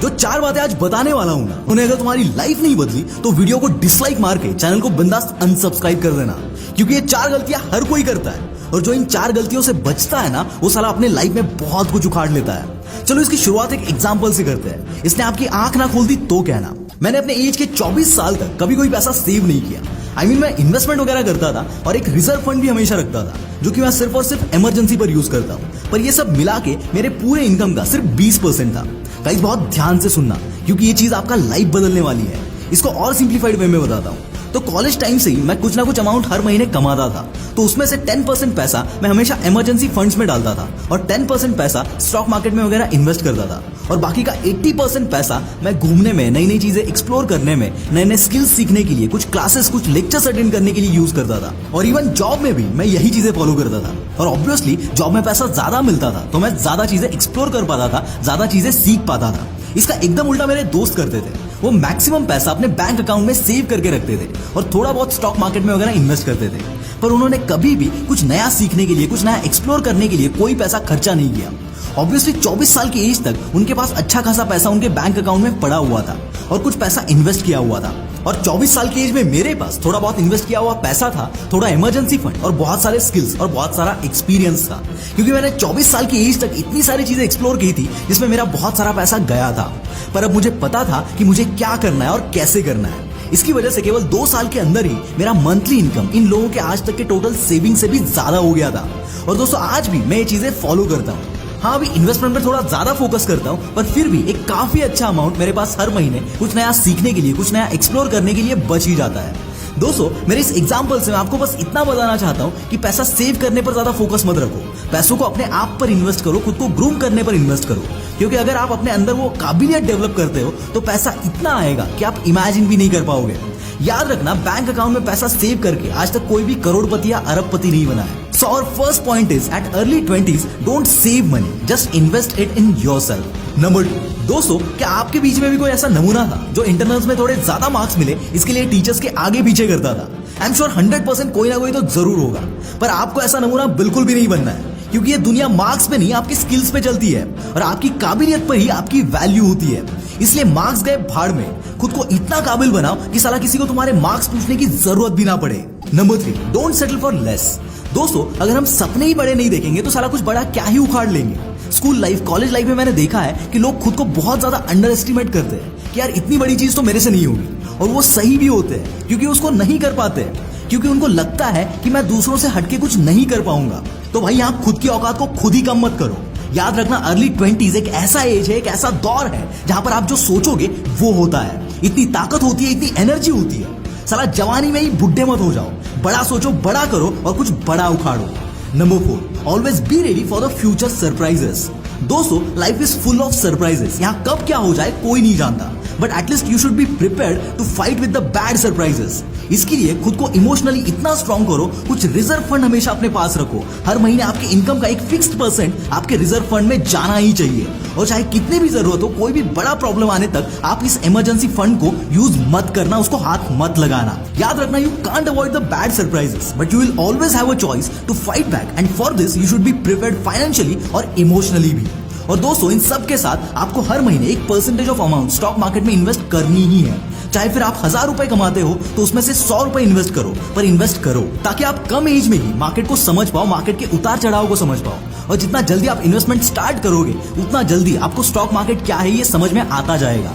जो 4 बातें आज बताने वाला हूं ना, उन्हें अगर तुम्हारी लाइफ नहीं बदली तो वीडियो को डिसलाइक मार के चैनल को बिंदास अनसब्सक्राइब कर देना, क्योंकि ये 4 गलतियां हर कोई करता है और जो इन 4 गलतियों से बचता है ना, वो साला अपने लाइफ में बहुत कुछ उखाड़ लेता है। चलो इसकी शुरुआत एक एग्जाम्पल से करते हैं। इसने आपकी आंख ना खोल दी तो कहना। मैंने अपने एज के 24 साल तक कभी कोई पैसा सेव नहीं किया। मैं इन्वेस्टमेंट वगैरह करता था और एक रिजर्व फंड भी हमेशा रखता था, जो कि मैं सिर्फ और सिर्फ इमरजेंसी पर यूज करता हूँ। पर ये सब मिला के मेरे पूरे इनकम का सिर्फ 20% था। गाइस बहुत ध्यान से सुनना, क्योंकि ये चीज आपका लाइफ बदलने वाली है। इसको और सिंप्लीफाइड वे में बताता हूँ। तो कॉलेज टाइम से ही मैं कुछ ना कुछ अमाउंट हर महीने कमाता था, तो उसमें से 10% पैसा मैं हमेशा इमरजेंसी फंड्स में डालता था और 10% पैसा स्टॉक मार्केट में वगैरह इन्वेस्ट करता था, और बाकी का 80% पैसा मैं घूमने में, नई नई चीजें एक्सप्लोर करने में, नए नए स्किल्स सीखने के लिए, कुछ क्लासेस, कुछ लेक्चर्स अटेंड करने के लिए यूज करता था। और इवन जॉब में भी मैं यही चीजें फॉलो करता था। और ऑब्वियसली जॉब में पैसा ज्यादा मिलता था, तो मैं ज्यादा चीजें एक्सप्लोर कर पाता था, ज्यादा चीजें सीख पाता था। इसका एकदम उल्टा मेरे दोस्त करते थे। वो मैक्सिमम पैसा अपने बैंक अकाउंट में सेव करके रखते थे और थोड़ा बहुत स्टॉक मार्केट में वगैरह इन्वेस्ट करते थे, पर उन्होंने कभी भी कुछ नया सीखने के लिए, कुछ नया एक्सप्लोर करने के लिए कोई पैसा खर्चा नहीं किया। ऑब्वियसली 24 साल की एज तक उनके पास अच्छा खासा पैसा उनके बैंक अकाउंट में पड़ा हुआ था और कुछ पैसा इन्वेस्ट किया हुआ था। और 24 साल की एज में मेरे पास थोड़ा बहुत इन्वेस्ट किया हुआ पैसा था, थोड़ा इमरजेंसी फंड और बहुत सारे स्किल्स और बहुत सारा एक्सपीरियंस था, क्योंकि मैंने 24 साल की एज तक इतनी सारी चीजें एक्सप्लोर की थी जिसमें मेरा बहुत सारा पैसा गया था। पर अब मुझे पता था कि मुझे क्या करना है और कैसे करना है। इसकी वजह से केवल 2 साल के अंदर ही मेरा मंथली इनकम इन लोगों के आज तक के टोटल सेविंग से भी ज्यादा हो गया था। और दोस्तों आज भी मैं ये चीजें फॉलो करता हूँ। हाँ, अभी इन्वेस्टमेंट पर थोड़ा ज्यादा फोकस करता हूँ, पर फिर भी एक काफी अच्छा अमाउंट मेरे पास हर महीने कुछ नया सीखने के लिए, कुछ नया एक्सप्लोर करने के लिए बच ही जाता है। दोस्तों मेरे इस एग्जाम्पल से मैं आपको बस इतना बताना चाहता हूँ कि पैसा सेव करने पर ज्यादा फोकस मत रखो। पैसों को अपने आप पर इन्वेस्ट करो, खुद को ग्रूम करने पर इन्वेस्ट करो, क्योंकि अगर आप अपने अंदर वो काबिलियत डेवलप करते हो तो पैसा इतना आएगा कि आप इमेजिन भी नहीं कर पाओगे। याद रखना, बैंक अकाउंट में पैसा सेव करके आज तक कोई भी करोड़पति या अरबपति नहीं बना है। So our first point is at early 20s don't save money, just invest it in yourself. Number 2, दोस्तों क्या आपके बीच में भी कोई ऐसा नमूना था जो इंटरनल्स में थोड़े ज्यादा मार्क्स मिले इसके लिए टीचर्स के आगे पीछे करता था? आई एम श्योर 100% कोई ना कोई तो जरूर होगा, पर आपको ऐसा नमूना बिल्कुल भी नहीं बनना है, क्योंकि ये दुनिया मार्क्स पे नहीं, आपकी स्किल्स पे चलती है और आपकी काबिलियत पर ही आपकी वैल्यू होती है। इसलिए मार्क्स गए भाड़ में, खुद को इतना काबिल बनाओ कि साला किसी को तुम्हारे मार्क्स पूछने की जरूरत भी ना पड़े। Number 3, don't settle for less. दोस्तों अगर हम सपने ही बड़े नहीं देखेंगे तो साला कुछ बड़ा क्या ही उखाड़ लेंगे। स्कूल लाइफ, कॉलेज लाइफ में मैंने देखा है कि लोग खुद को बहुत ज्यादा अंडर एस्टिमेट करते हैं कि यार इतनी बड़ी चीज तो मेरे से नहीं होगी, और वो सही भी होते हैं क्योंकि उसको नहीं कर पाते, क्योंकि उनको लगता है कि मैं दूसरों से हटके कुछ नहीं कर पाऊंगा। तो भाई यहाँ खुद की औकात को खुद ही कम मत करो। याद रखना, अर्ली 20s एक ऐसा एज है, एक ऐसा दौर है जहां पर आप जो सोचोगे वो होता है। इतनी ताकत होती है, इतनी एनर्जी होती है। साला जवानी में ही बुढ़े मत हो जाओ, बड़ा सोचो, बड़ा करो और कुछ बड़ा उखाड़ो। Number 4, always be ready for the future surprises. दोस्तों life is full of surprises. यहाँ कब क्या हो जाए कोई नहीं जानता, but at least you should be prepared to fight with the bad surprises. इसके लिए खुद को इमोशनली इतना स्ट्रांग करो, कुछ रिजर्व फंड हमेशा अपने पास रखो। हर महीने आपके इनकम का एक फिक्स्ड % आपके रिजर्व फंड में जाना ही चाहिए, और चाहे कितनी भी जरूरत हो, कोई भी बड़ा प्रॉब्लम आने तक आप इस इमरजेंसी फंड को यूज मत करना, उसको हाथ मत लगाना। याद रखना, you can't avoid the bad surprises, but you will always have a choice to fight back, and for this you should be prepared financially और इमोशनली भी। और दोस्तों इन सब के साथ आपको हर महीने एक % ऑफ अमाउंट स्टॉक मार्केट में इन्वेस्ट करनी ही है। चाहे फिर आप 1000 रुपए कमाते हो तो उसमें से 100 रुपए इन्वेस्ट करो, पर इन्वेस्ट करो ताकि आप कम एज में ही मार्केट को समझ पाओ, मार्केट के उतार चढ़ाव को समझ पाओ। और जितना जल्दी आप इन्वेस्टमेंट स्टार्ट करोगे उतना जल्दी आपको स्टॉक मार्केट क्या है ये समझ में आता जाएगा।